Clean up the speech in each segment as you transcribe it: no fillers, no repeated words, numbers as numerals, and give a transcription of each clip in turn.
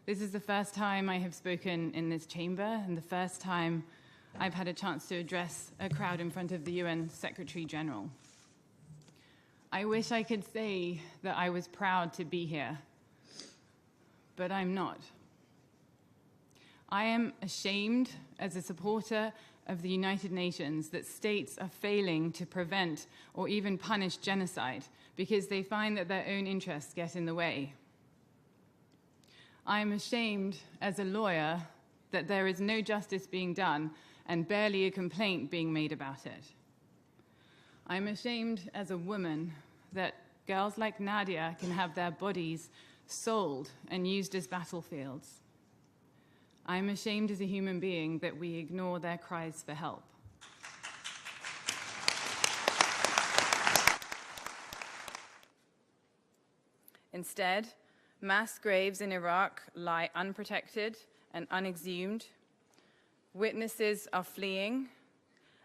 This is the first time I have spoken in this chamber and the first time I've had a chance to address a crowd in front of the UN Secretary General. I wish I could say that I was proud to be here, but I'm not. I am ashamed as a supporter of the United Nations that states are failing to prevent or even punish genocide because they find that their own interests get in the way. I am ashamed as a lawyer that there is no justice being done and barely a complaint being made about it. I am ashamed as a woman that girls like Nadia can have their bodies sold and used as battlefields. I am ashamed as a human being that we ignore their cries for help. Instead, mass graves in Iraq lie unprotected and unexhumed. Witnesses are fleeing,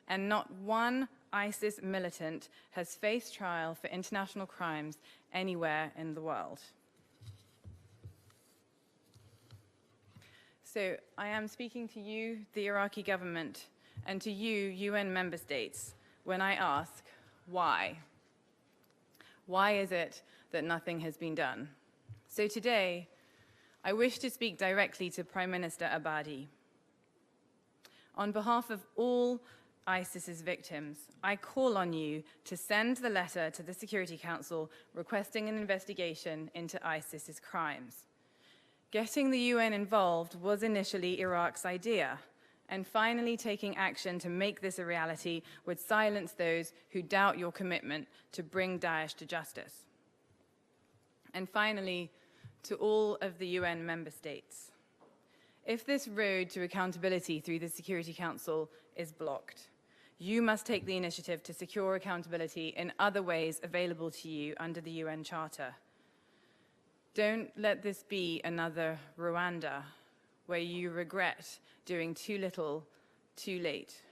and not one ISIS militant has faced trial for international crimes anywhere in the world. So I am speaking to you, the Iraqi government, and to you, UN member states, when I ask, why? Why is it that nothing has been done? So today, I wish to speak directly to Prime Minister Abadi. On behalf of all ISIS's victims, I call on you to send the letter to the Security Council requesting an investigation into ISIS's crimes. Getting the UN involved was initially Iraq's idea, and finally taking action to make this a reality would silence those who doubt your commitment to bring Daesh to justice. And finally, to all of the UN member states, if this road to accountability through the Security Council is blocked, you must take the initiative to secure accountability in other ways available to you under the UN Charter. Don't let this be another Rwanda, where you regret doing too little, too late.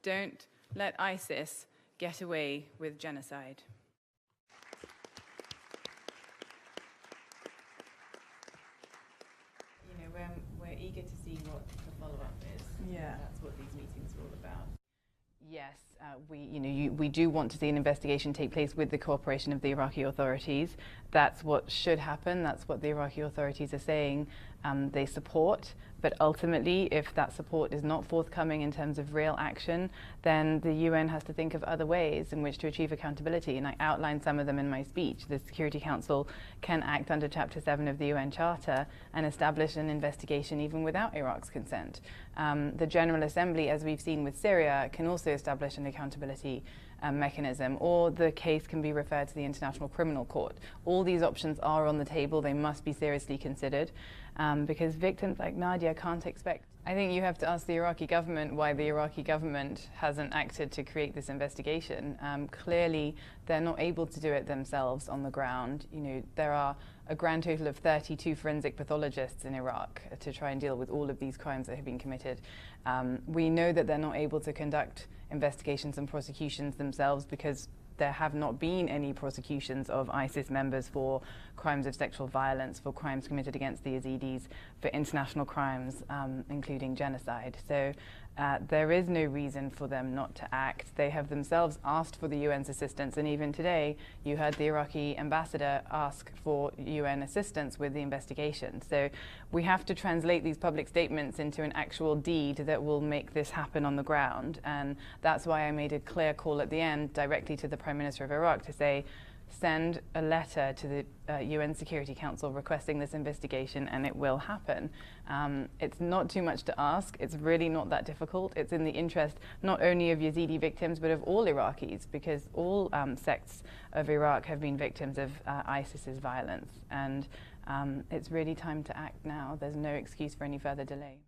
Don't let ISIS get away with genocide. You know, we're eager to see what the follow-up is. Yeah. That's what these meetings are all about. Yes, we do want to see an investigation take place with the cooperation of the Iraqi authorities. That's what should happen. That's what the Iraqi authorities are saying they support. But ultimately, if that support is not forthcoming in terms of real action, then the UN has to think of other ways in which to achieve accountability. And I outlined some of them in my speech. The Security Council can act under Chapter 7 of the UN Charter and establish an investigation even without Iraq's consent. The General Assembly, as we've seen with Syria, can also establish an accountability mechanism, or the case can be referred to the International Criminal Court. All these options are on the table. They must be seriously considered because victims like Nadia can't expect. I think you have to ask the Iraqi government why the Iraqi government hasn't acted to create this investigation. Clearly, they're not able to do it themselves on the ground. You know, there are a grand total of 32 forensic pathologists in Iraq to try and deal with all of these crimes that have been committed. We know that they're not able to conduct investigations and prosecutions themselves because there have not been any prosecutions of ISIS members for crimes of sexual violence, for crimes committed against the Yazidis, for international crimes, including genocide. So there is no reason for them not to act. They have themselves asked for the UN's assistance, and even today you heard the Iraqi ambassador ask for UN assistance with the investigation. So we have to translate these public statements into an actual deed that will make this happen on the ground, and that's why I made a clear call at the end directly to the Prime Minister of Iraq to say, send a letter to the UN Security Council requesting this investigation, and it will happen. It's not too much to ask. It's really not that difficult. It's in the interest not only of Yazidi victims, but of all Iraqis, because all sects of Iraq have been victims of ISIS's violence. And it's really time to act now. There's no excuse for any further delay.